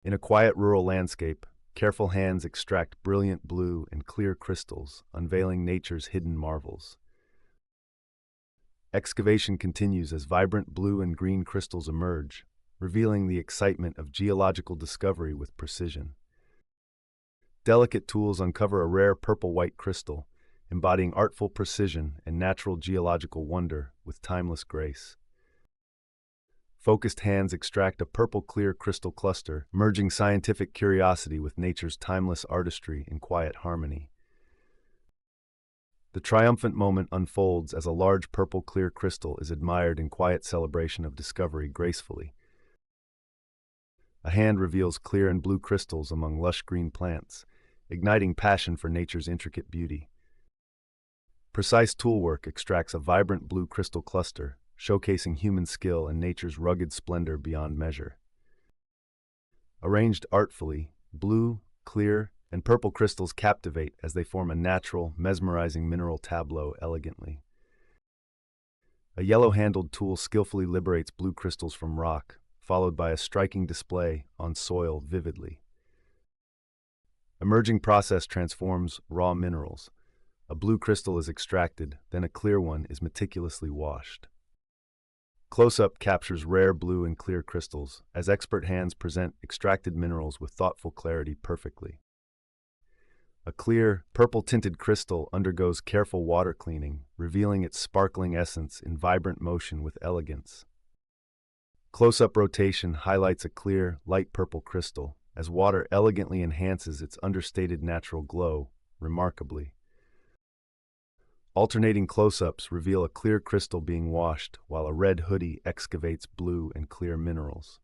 In a quiet rural landscape, careful hands extract brilliant blue and clear crystals, unveiling nature's hidden marvels. Excavation continues as vibrant blue and green crystals emerge, revealing the excitement of geological discovery with precision. Delicate tools uncover a rare purple-white crystal, embodying artful precision and natural geological wonder with timeless grace. Focused hands extract a purple-clear crystal cluster, merging scientific curiosity with nature's timeless artistry in quiet harmony. The triumphant moment unfolds as a large purple-clear crystal is admired in quiet celebration of discovery gracefully. A hand reveals clear and blue crystals among lush green plants, igniting passion for nature's intricate beauty. Precise toolwork extracts a vibrant blue crystal cluster, showcasing human skill and nature's rugged splendor beyond measure. Arranged artfully, blue, clear, and purple crystals captivate as they form a natural, mesmerizing mineral tableau elegantly. A yellow-handled tool skillfully liberates blue crystals from rock, followed by a striking display on soil vividly. Emerging process transforms raw minerals. A blue crystal is extracted, then a clear one is meticulously washed. Close-up captures rare blue and clear crystals, as expert hands present extracted minerals with thoughtful clarity perfectly. A clear, purple-tinted crystal undergoes careful water cleaning, revealing its sparkling essence in vibrant motion with elegance. Close-up rotation highlights a clear, light purple crystal, as water elegantly enhances its understated natural glow, remarkably. Alternating close-ups reveal a clear crystal being washed, while a red hoodie excavates blue and clear minerals.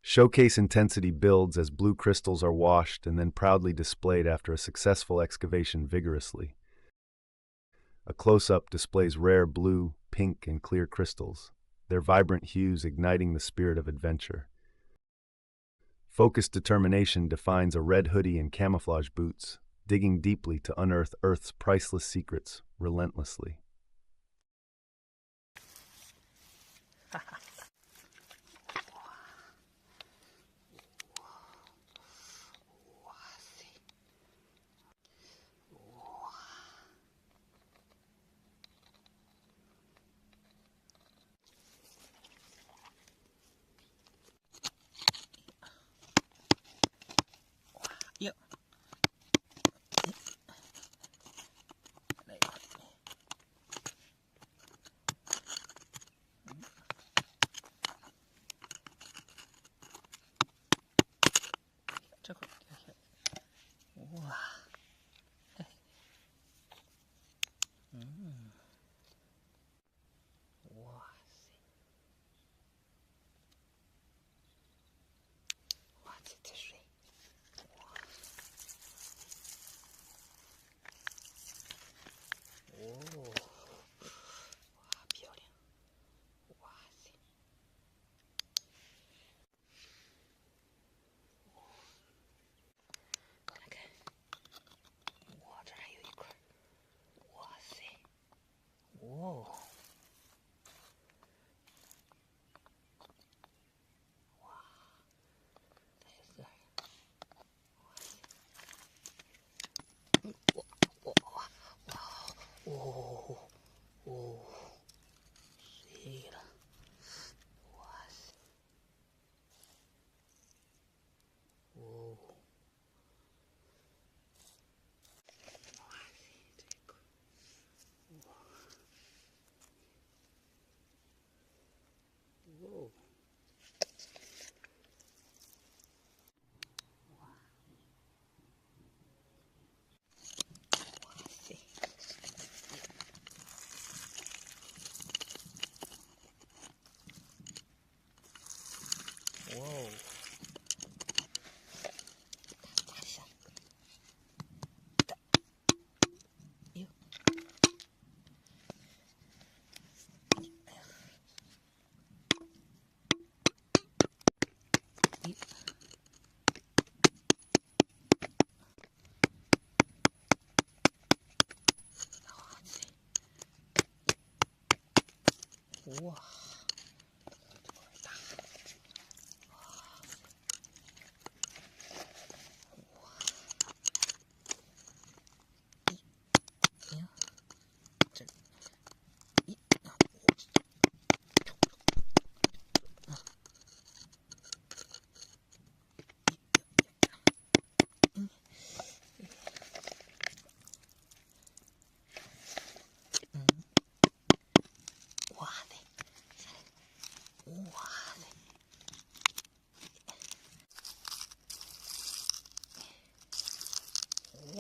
Showcase intensity builds as blue crystals are washed and then proudly displayed after a successful excavation vigorously. A close-up displays rare blue, pink, and clear crystals, their vibrant hues igniting the spirit of adventure. Focused determination defines a red hoodie and camouflage boots, digging deeply to unearth Earth's priceless secrets relentlessly. Yep. Wow. Wow. What's it tree? Oh. 哇，漂亮！哇塞！看看，哇，这还有一块。哇塞！哦。哇，这是这儿。哇哇哇哇！哦哦，碎了！哇塞！哦。哇塞，这个。哇。哦。哇哦！大象，哟，咦，哇，这块大，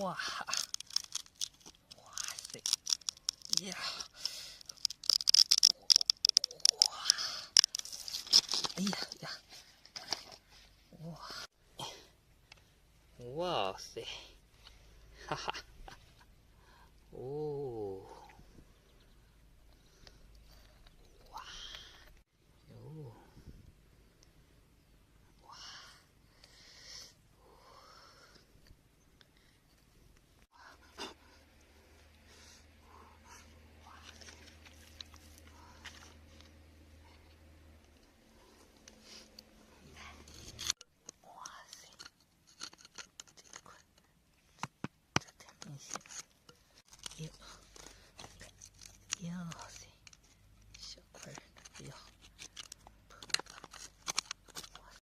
哇，哇塞，呀，哇，哎呀呀，哇，哇塞，哈哈，哦，哇，哟，哇，哇塞，这块，这太明显了，哟，哟。